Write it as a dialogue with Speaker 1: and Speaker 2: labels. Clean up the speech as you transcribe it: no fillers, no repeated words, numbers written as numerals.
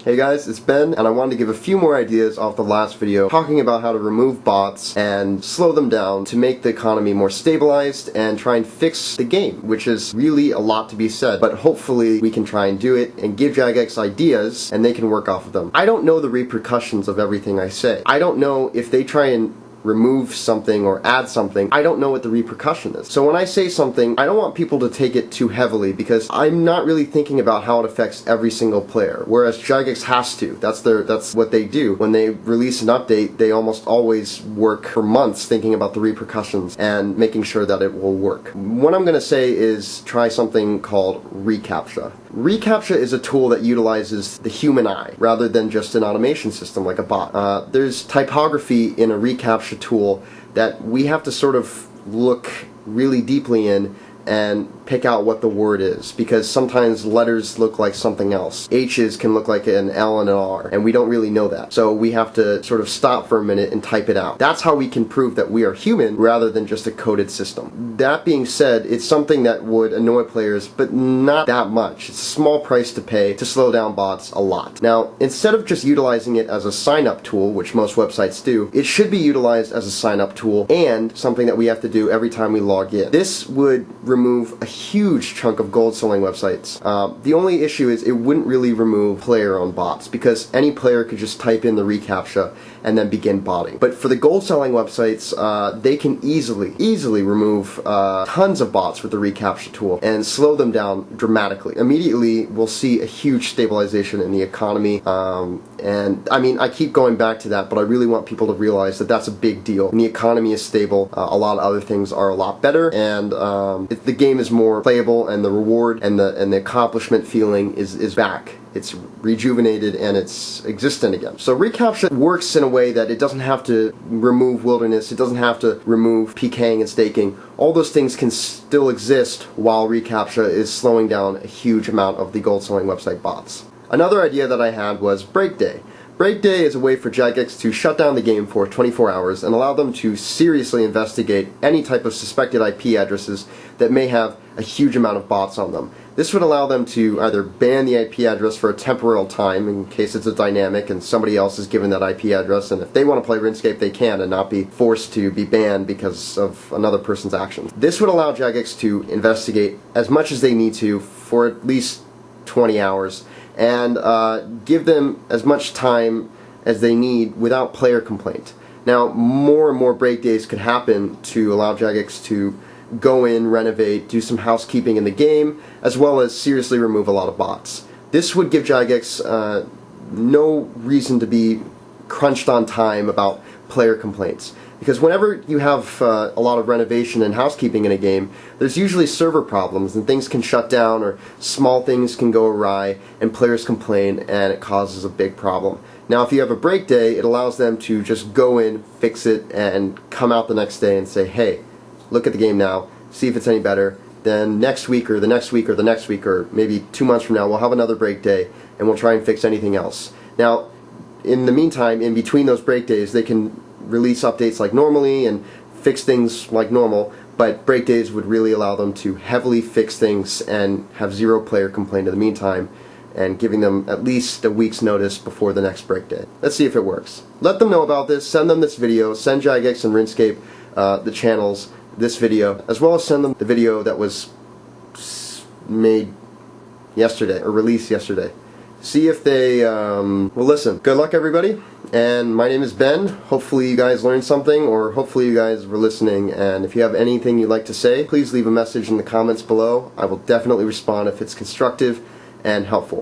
Speaker 1: Hey guys, it's Ben, and I wanted to give a few more ideas off the last video talking about how to remove bots and slow them down to make the economy more stabilized and try and fix the game, which is really a lot to be said, but hopefully we can try and do it and give Jagex ideas and they can work off of them. I don't know the repercussions of everything I say. I don't know if they try and remove something or add something, I don't know what the repercussion is. So when I say something, I don't want people to take it too heavily because I'm not really thinking about how it affects every single player, whereas Jagex has to. That's what they do. When they release an update, they almost always work for months thinking about the repercussions and making sure that it will work. What I'm going to say is try something called reCAPTCHA. reCAPTCHA is a tool that utilizes the human eye rather than just an automation system like a bot. There's typography in a reCAPTCHA tool that we have to sort of look really deeply in and pick out what the word is, because sometimes letters look like something else. H's can look like an L and an R, and we don't really know that. So we have to sort of stop for a minute and type it out. That's how we can prove that we are human rather than just a coded system. That being said, it's something that would annoy players, but not that much. It's a small price to pay to slow down bots a lot. Now, instead of just utilizing it as a sign-up tool, which most websites do, it should be utilized as a sign-up tool and something that we have to do every time we log in. This would remove a huge chunk of gold selling websites. The only issue is it wouldn't really remove player-owned bots, because any player could just type in the reCAPTCHA and then begin botting. But for the gold selling websites, they can easily remove tons of bots with the reCAPTCHA tool and slow them down dramatically. Immediately we'll see a huge stabilization in the economy, and I mean, I keep going back to that, but I really want people to realize that that's a big deal. When the economy is stable, a lot of other things are a lot better, and the game is more playable, and the reward and the accomplishment feeling is back. It's rejuvenated and it's existent again. So reCAPTCHA works in a way that it doesn't have to remove wilderness, it doesn't have to remove PKing and staking. All those things can still exist while reCAPTCHA is slowing down a huge amount of the gold selling website bots. Another idea that I had was break day. Break day is a way for Jagex to shut down the game for 24 hours and allow them to seriously investigate any type of suspected IP addresses that may have a huge amount of bots on them. This would allow them to either ban the IP address for a temporal time in case it's a dynamic and somebody else is given that IP address, and if they want to play RuneScape they can and not be forced to be banned because of another person's actions. This would allow Jagex to investigate as much as they need to for at least 20 hours and give them as much time as they need without player complaint. Now, more and more break days could happen to allow Jagex to go in, renovate, do some housekeeping in the game, as well as seriously remove a lot of bots. This would give Jagex no reason to be crunched on time about player complaints. Because whenever you have a lot of renovation and housekeeping in a game, there's usually server problems and things can shut down or small things can go awry and players complain and it causes a big problem. Now if you have a break day, it allows them to just go in, fix it, and come out the next day and say, hey, look at the game now, see if it's any better. Then next week or the next week or the next week or maybe 2 months from now we'll have another break day and we'll try and fix anything else. Now in the meantime, in between those break days, they can release updates like normally and fix things like normal, but break days would really allow them to heavily fix things and have zero player complaint in the meantime, and giving them at least a week's notice before the next break day. Let's see if it works. Let them know about this, send them this video, send Jagex and RuneScape the channels this video, as well as send them the video that was made yesterday, or released yesterday. See if they will listen. Good luck everybody, and my name is Ben. Hopefully you guys learned something, or hopefully you guys were listening, and if you have anything you'd like to say, please leave a message in the comments below. I will definitely respond if it's constructive and helpful.